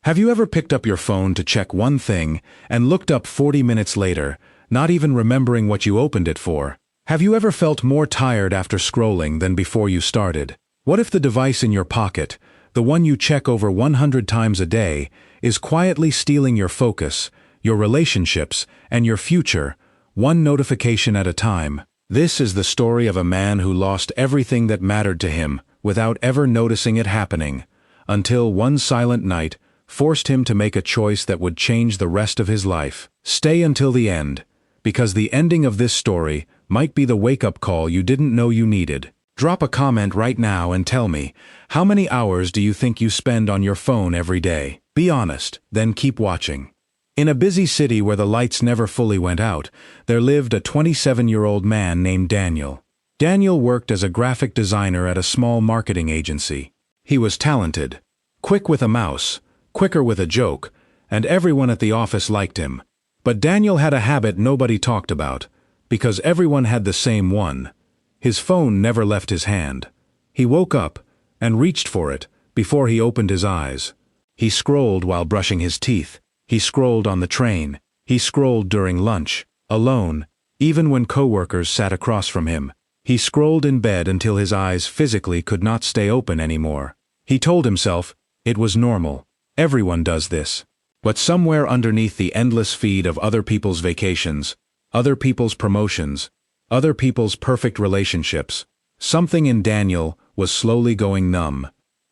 Have you ever picked up your phone to check one thing and looked up 40 minutes later, not even remembering what you opened it for? Have you ever felt more tired after scrolling than before you started? What if the device in your pocket, the one you check over 100 times a day, is quietly stealing your focus, your relationships, and your future, one notification at a time? This is the story of a man who lost everything that mattered to him without ever noticing it happening, until one silent night forced him to make a choice that would change the rest of his life. Stay until the end, because the ending of this story might be the wake-up call you didn't know you needed. Drop a comment right now and tell me, how many hours do you think you spend on your phone every day? Be honest, then keep watching. In a busy city where the lights never fully went out, there lived a 27-year-old man named Daniel. Daniel worked as a graphic designer at a small marketing agency. He was talented, quick with a mouse, quicker with a joke, and everyone at the office liked him. But Daniel had a habit nobody talked about, because everyone had the same one. His phone never left his hand. He woke up and reached for it before he opened his eyes. He scrolled while brushing his teeth. He scrolled on the train. He scrolled during lunch, alone, even when coworkers sat across from him. He scrolled in bed until his eyes physically could not stay open anymore. He told himself it was normal. Everyone does this. But somewhere underneath the endless feed of other people's vacations, other people's promotions, other people's perfect relationships, something in Daniel was slowly going numb.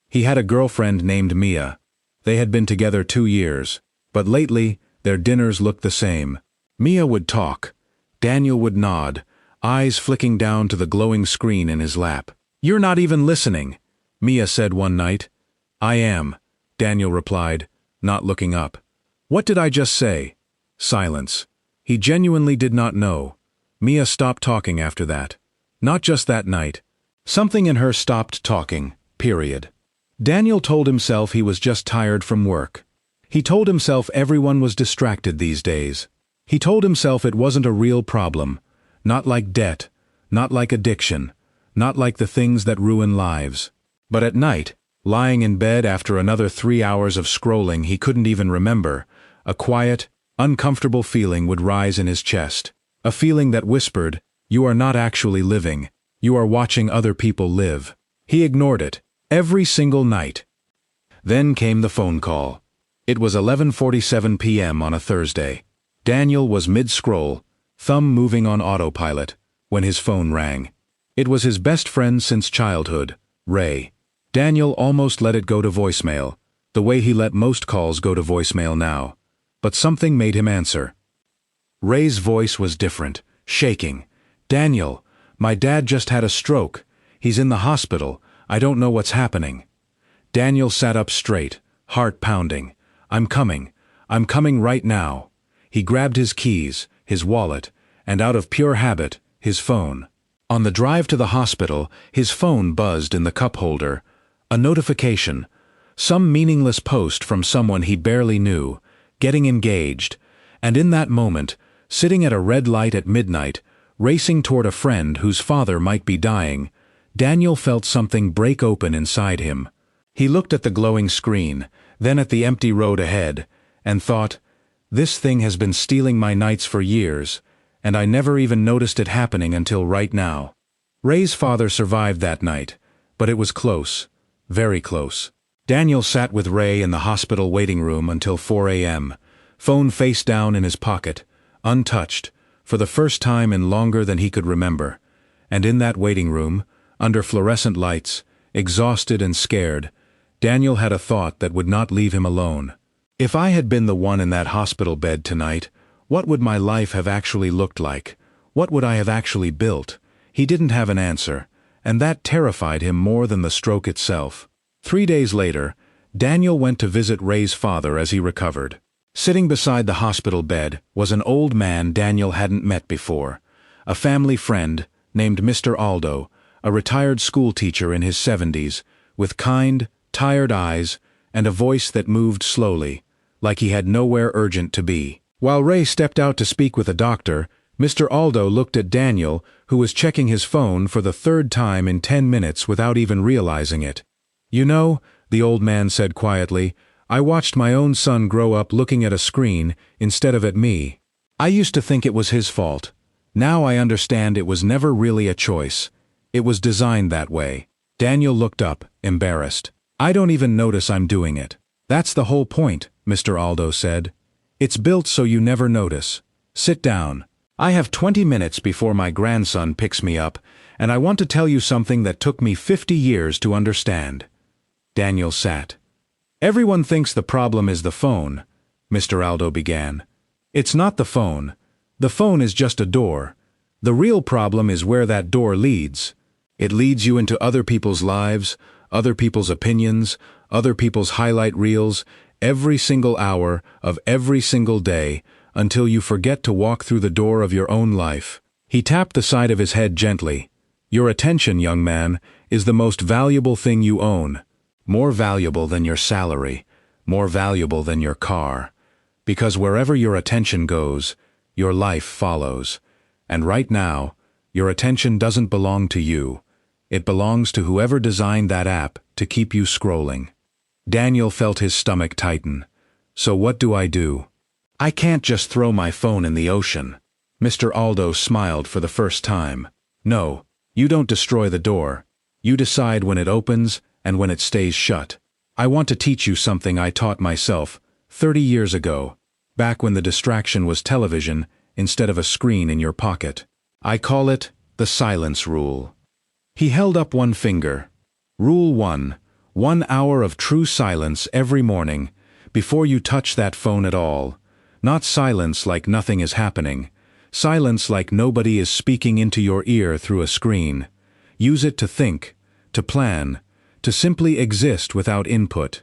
He had a girlfriend named Mia. They had been together 2 years. But lately, their dinners looked the same. Mia would talk. Daniel would nod, eyes flicking down to the glowing screen in his lap. "You're not even listening," Mia said one night. "I am," Daniel replied, not looking up. "What did I just say?" Silence. He genuinely did not know. Mia stopped talking after that. Not just that night. Something in her stopped talking, period. Daniel told himself he was just tired from work. He told himself everyone was distracted these days. He told himself it wasn't a real problem, not like debt, not like addiction, not like the things that ruin lives. But at night, lying in bed after another 3 hours of scrolling he couldn't even remember, a quiet, uncomfortable feeling would rise in his chest. A feeling that whispered, "You are not actually living. You are watching other people live." He ignored it, every single night. Then came the phone call. It was 11:47 p.m. on a Thursday. Daniel was mid-scroll, thumb moving on autopilot, when his phone rang. It was his best friend since childhood, Ray. Daniel almost let it go to voicemail, the way he let most calls go to voicemail now. But something made him answer. Ray's voice was different, shaking. "Daniel, my dad just had a stroke. He's in the hospital. I don't know what's happening." Daniel sat up straight, heart pounding. I'm coming right now." He grabbed his keys, his wallet, and out of pure habit, his phone. On the drive to the hospital, his phone buzzed in the cup holder. A notification. Some meaningless post from someone he barely knew, getting engaged. And in that moment, sitting at a red light at midnight, racing toward a friend whose father might be dying, Daniel felt something break open inside him. He looked at the glowing screen, then at the empty road ahead, and thought, "This thing has been stealing my nights for years, and I never even noticed it happening until right now." Ray's father survived that night, but it was close, very close. Daniel sat with Ray in the hospital waiting room until 4 a.m., phone face down in his pocket, untouched, for the first time in longer than he could remember. And in that waiting room, under fluorescent lights, exhausted and scared, Daniel had a thought that would not leave him alone. If I had been the one in that hospital bed tonight, what would my life have actually looked like? What would I have actually built? He didn't have an answer, and that terrified him more than the stroke itself. 3 days later, Daniel went to visit Ray's father as he recovered. Sitting beside the hospital bed was an old man Daniel hadn't met before, a family friend named Mr. Aldo, a retired school teacher in his 70s, with kind, tired eyes and a voice that moved slowly, like he had nowhere urgent to be. While Ray stepped out to speak with a doctor, Mr. Aldo looked at Daniel, who was checking his phone for the 3rd time in 10 minutes without even realizing it. "You know," the old man said quietly, I watched my own son grow up looking at a screen instead of at me. I used to think it was his fault. Now I understand it was never really a choice. It was designed that way. Daniel looked up, embarrassed. I don't even notice I'm doing it. That's the whole point, Mr. Aldo said. It's built so you never notice. Sit down. I have 20 minutes before my grandson picks me up, and I want to tell you something that took me 50 years to understand. Daniel sat. Everyone thinks the problem is the phone, Mr. Aldo began. It's not the phone. The phone is just a door. The real problem is where that door leads. It leads you into other people's lives, other people's opinions, other people's highlight reels, every single hour of every single day, until you forget to walk through the door of your own life. He tapped the side of his head gently. Your attention, young man, is the most valuable thing you own. More valuable than your salary, more valuable than your car. Because wherever your attention goes, your life follows. And right now, your attention doesn't belong to you. It belongs to whoever designed that app to keep you scrolling. Daniel felt his stomach tighten. So what do? I can't just throw my phone in the ocean. Mr. Aldo smiled for the first time. No, you don't destroy the door. You decide when it opens and when it stays shut. I want to teach you something I taught myself 30 years ago, back when the distraction was television instead of a screen in your pocket. I call it the silence rule. He held up one finger. Rule 1. 1 hour of true silence every morning, before you touch that phone at all. Not silence like nothing is happening. Silence like nobody is speaking into your ear through a screen. Use it to think, to plan, to simply exist without input.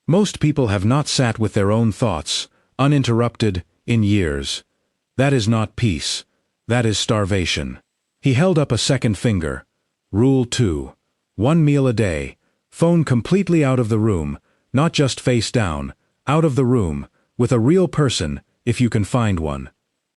Most people have not sat with their own thoughts, uninterrupted, in years. That is not peace. That is starvation. He held up a second finger. Rule 2. 1 meal a day. Phone completely out of the room, not just face down, out of the room, with a real person, if you can find one.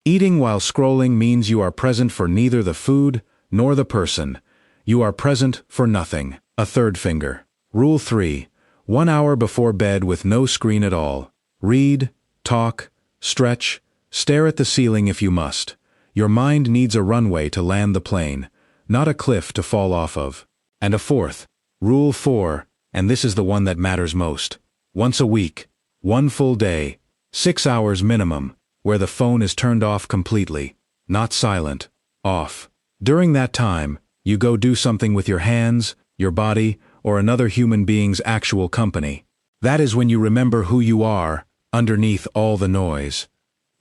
Eating while scrolling means you are present for neither the food nor the person. You are present for nothing. A third finger. Rule 3. 1 hour before bed with no screen at all. Read, talk, stretch, stare at the ceiling if you must. Your mind needs a runway to land the plane, not a cliff to fall off of. And a fourth. Rule 4, and this is the one that matters most. Once a week, 1 full day, 6 hours minimum, where the phone is turned off completely, not silent, off. During that time, you go do something with your hands, your body, or another human being's actual company. That is when you remember who you are, underneath all the noise.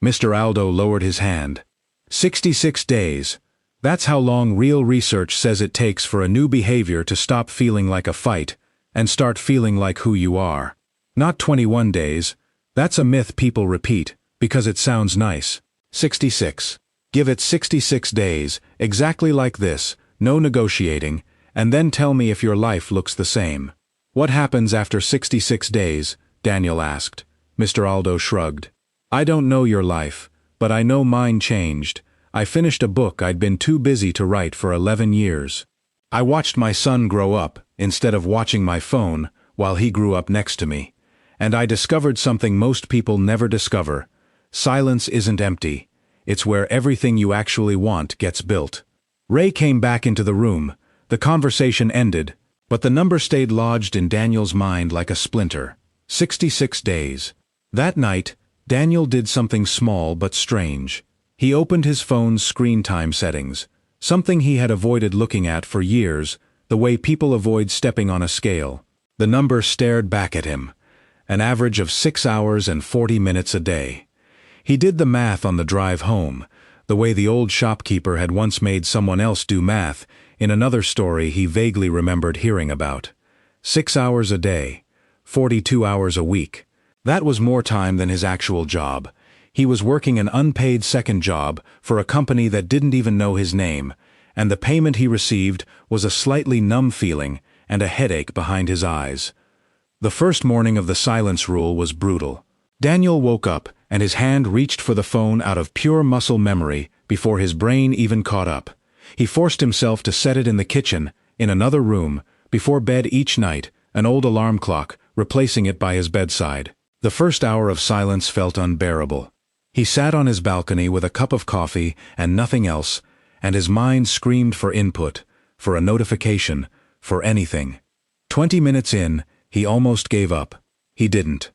Mr. Aldo lowered his hand. 66 days. That's how long real research says it takes for a new behavior to stop feeling like a fight and start feeling like who you are. Not 21 days. That's a myth people repeat because it sounds nice. 66. Give it 66 days, exactly like this, no negotiating, and then tell me if your life looks the same. What happens after 66 days? Daniel asked. Mr. Aldo shrugged. I don't know your life, but I know mine changed. I finished a book I'd been too busy to write for 11 years. I watched my son grow up, instead of watching my phone, while he grew up next to me. And I discovered something most people never discover. Silence isn't empty. It's where everything you actually want gets built. Ray came back into the room. The conversation ended, but the number stayed lodged in Daniel's mind like a splinter. 66 days. That night, Daniel did something small but strange. He opened his phone's screen time settings, something he had avoided looking at for years, the way people avoid stepping on a scale. The number stared back at him. An average of 6 hours and 40 minutes a day. He did the math on the drive home, the way the old shopkeeper had once made someone else do math in another story he vaguely remembered hearing about. 6 hours a day, 42 hours a week. That was more time than his actual job. He was working an unpaid second job for a company that didn't even know his name, and the payment he received was a slightly numb feeling and a headache behind his eyes. The first morning of the silence rule was brutal. Daniel woke up, and his hand reached for the phone out of pure muscle memory before his brain even caught up. He forced himself to set it in the kitchen, in another room, before bed each night, an old alarm clock, replacing it by his bedside. The first hour of silence felt unbearable. He sat on his balcony with a cup of coffee and nothing else, and his mind screamed for input, for a notification, for anything. 20 minutes in, he almost gave up. He didn't.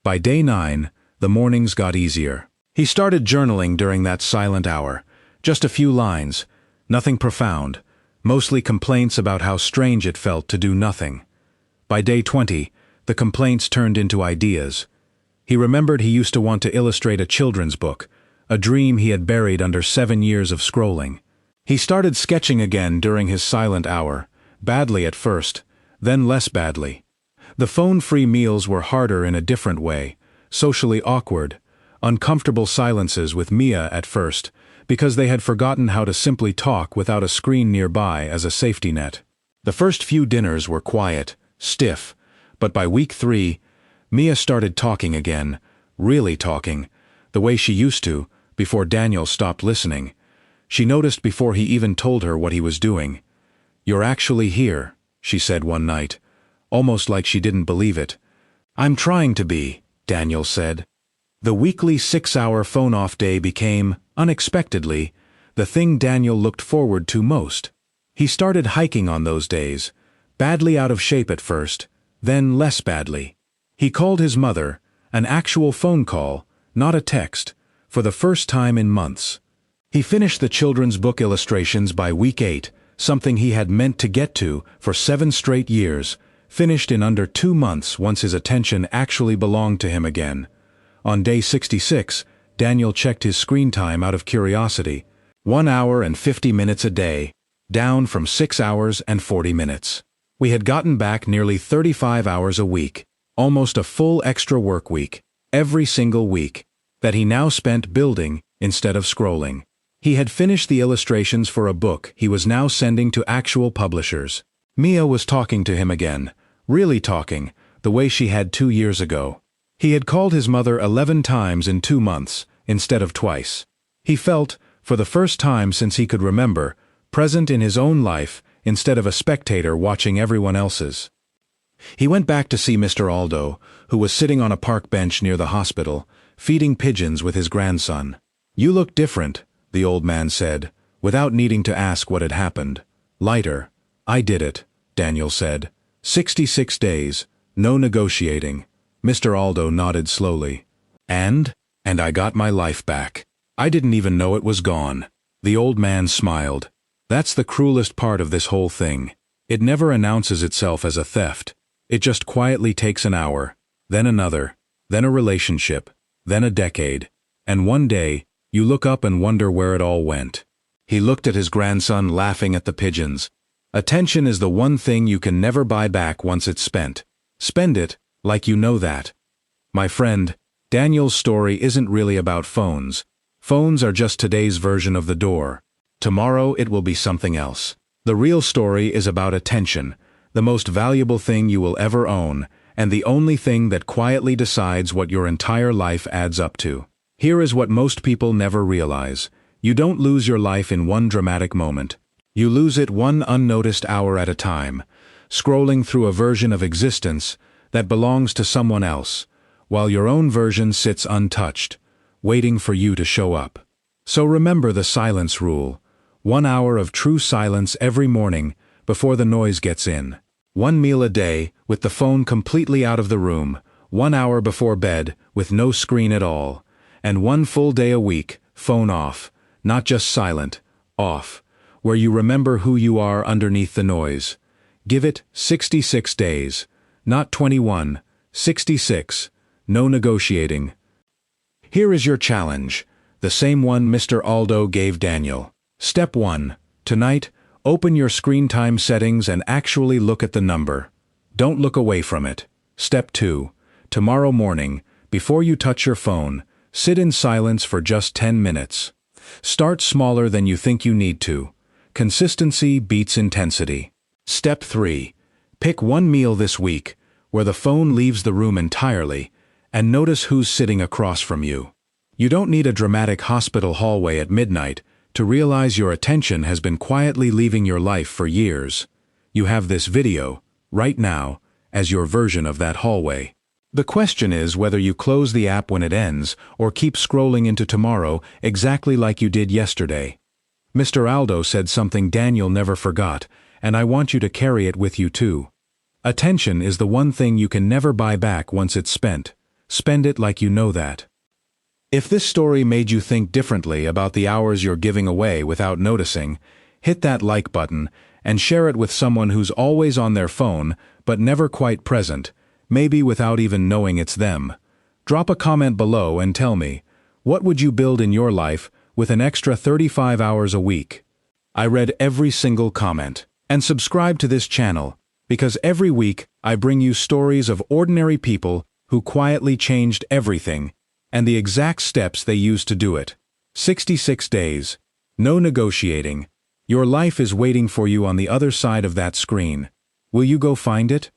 By day 9, the mornings got easier. He started journaling during that silent hour. Just a few lines, nothing profound, mostly complaints about how strange it felt to do nothing. By day 20, the complaints turned into ideas. He remembered he used to want to illustrate a children's book, a dream he had buried under 7 years of scrolling. He started sketching again during his silent hour, badly at first, then less badly. The phone-free meals were harder in a different way, socially awkward, uncomfortable silences with Mia at first, because they had forgotten how to simply talk without a screen nearby as a safety net. The first few dinners were quiet, stiff, but by week 3, Mia started talking again, really talking, the way she used to, before Daniel stopped listening. She noticed before he even told her what he was doing. "You're actually here," she said one night, almost like she didn't believe it. "I'm trying to be," Daniel said. The weekly 6-hour phone-off day became, unexpectedly, the thing Daniel looked forward to most. He started hiking on those days, badly out of shape at first, then less badly. He called his mother, an actual phone call, not a text, for the first time in months. He finished the children's book illustrations by week 8, something he had meant to get to for 7 straight years, finished in under 2 months once his attention actually belonged to him again. On day 66, Daniel checked his screen time out of curiosity. 1 hour and 50 minutes a day, down from 6 hours and 40 minutes. We had gotten back nearly 35 hours a week, almost a full extra work week, every single week, that he now spent building instead of scrolling. He had finished the illustrations for a book he was now sending to actual publishers. Mia was talking to him again, really talking, the way she had 2 years ago. He had called his mother 11 times in 2 months, instead of twice. He felt, for the first time since he could remember, present in his own life instead of a spectator watching everyone else's. He went back to see Mr. Aldo, who was sitting on a park bench near the hospital, feeding pigeons with his grandson. "You look different," the old man said, without needing to ask what had happened. "Lighter." "I did it," Daniel said. 66 days, no negotiating. Mr. Aldo nodded slowly. And I got my life back. I didn't even know it was gone." The old man smiled. "That's the cruelest part of this whole thing. It never announces itself as a theft. It just quietly takes an hour, then another, then a relationship, then a decade. And one day, you look up and wonder where it all went." He looked at his grandson laughing at the pigeons. "Attention is the one thing you can never buy back once it's spent. Spend it like you know that." My friend, Daniel's story isn't really about phones. Phones are just today's version of the door. Tomorrow it will be something else. The real story is about attention, the most valuable thing you will ever own, and the only thing that quietly decides what your entire life adds up to. Here is what most people never realize. You don't lose your life in one dramatic moment. You lose it one unnoticed hour at a time, scrolling through a version of existence that belongs to someone else, while your own version sits untouched, waiting for you to show up. So remember the silence rule. 1 hour of true silence every morning before the noise gets in. 1 meal a day with the phone completely out of the room, 1 hour before bed with no screen at all, and 1 full day a week, phone off, not just silent, off, where you remember who you are underneath the noise. Give it 66 days, not 21, 66, no negotiating. Here is your challenge, the same one Mr. Aldo gave Daniel. Step 1. Tonight, open your screen time settings and actually look at the number. Don't look away from it. Step 2. Tomorrow morning, before you touch your phone, sit in silence for just 10 minutes. Start smaller than you think you need to. Consistency beats intensity. Step 3. Pick 1 meal this week, where the phone leaves the room entirely, and notice who's sitting across from you. You don't need a dramatic hospital hallway at midnight to realize your attention has been quietly leaving your life for years. You have this video, right now, as your version of that hallway. The question is whether you close the app when it ends or keep scrolling into tomorrow exactly like you did yesterday. Mr. Aldo said something Daniel never forgot, and I want you to carry it with you too. Attention is the one thing you can never buy back once it's spent. Spend it like you know that. If this story made you think differently about the hours you're giving away without noticing, hit that like button and share it with someone who's always on their phone but never quite present, maybe without even knowing it's them. Drop a comment below and tell me, what would you build in your life with an extra 35 hours a week? I read every single comment. And subscribe to this channel, because every week I bring you stories of ordinary people who quietly changed everything, and the exact steps they used to do it. 66 days. No negotiating. Your life is waiting for you on the other side of that screen. Will you go find it?